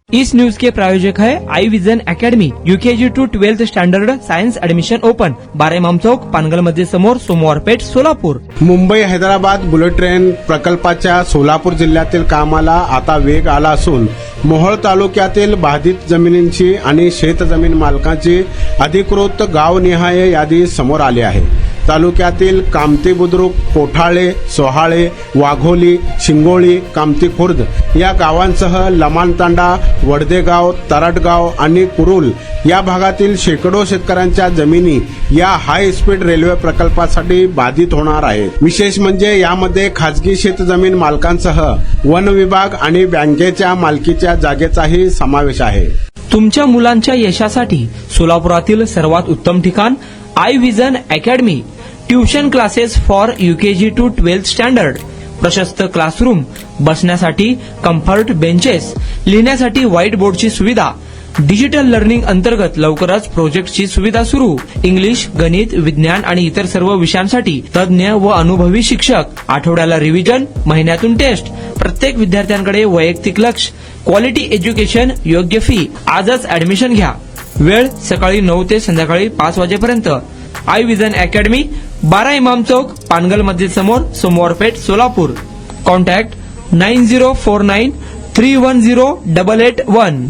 इस news के प्रायोजक है I vision academy UKG to 12th standard science admission open 12 Imam Chowk Pangal मध्ये समोर सोमवार पेठ सोलापूर। मुंबई हैदराबाद बुलेट ट्रेन प्रकल्पाच्या सोलापूर जिल्ह्यातील कामाला आता वेग आला असून मोहोळ तालुक्यातील बाधित जमिनींची आणि शेतजमीन मालकांची अधिकृत गावनिहाय यादी समोर आली आहे। तालुक्यातील कामती बुद्रुक, कोठाळे, सोहाळे, वाघोली, शिंगोळी, कामती खुर्द या गावांसह लमाणतांडा, वडदेगाव, तरटगाव आणि कुरुल या भागातील शेकडो शेतकऱ्यांच्या जमिनी या हाय स्पीड रेल्वे प्रकल्पासाठी बाधित होणार आहेत। विशेष म्हणजे यामध्ये खासगी शेतजमीन मालकांसह वन विभाग आणि बँकेच्या मालकीच्या जागेचाही समावेश आहे। तुमच्या मुलांच्या यशासाठी सोलापुरातील सर्वात उत्तम ठिकाण I vision academy. Tuition classes for UKG to 12th standard, प्रशस्त क्लासरूम, बसण्यासाठी कम्फर्ट बेंचेस, लिहिण्यासाठी व्हाईट बोर्डची सुविधा, डिजिटल लर्निंग अंतर्गत लवकरच प्रोजेक्टची सुविधा सुरू। इंग्लिश, गणित, विज्ञान आणि इतर सर्व विषयांसाठी तज्ञ व अनुभवी शिक्षक, आठवड्याला रिव्हिजन, महिन्यातून टेस्ट, प्रत्येक विद्यार्थ्यांकडे वैयक्तिक लक्ष, क्वालिटी एज्युकेशन, योग्य फी। आजच ऍडमिशन घ्या। वेळ सकाळी 9 ते संध्याकाळी 5 वाजेपर्यंत। आई विजन अकॅडमी, 12 इमाम चौक, पानगल मस्जिद समोर, सोमवार पेठ, सोलापूर। कॉन्टॅक्ट 9049310881।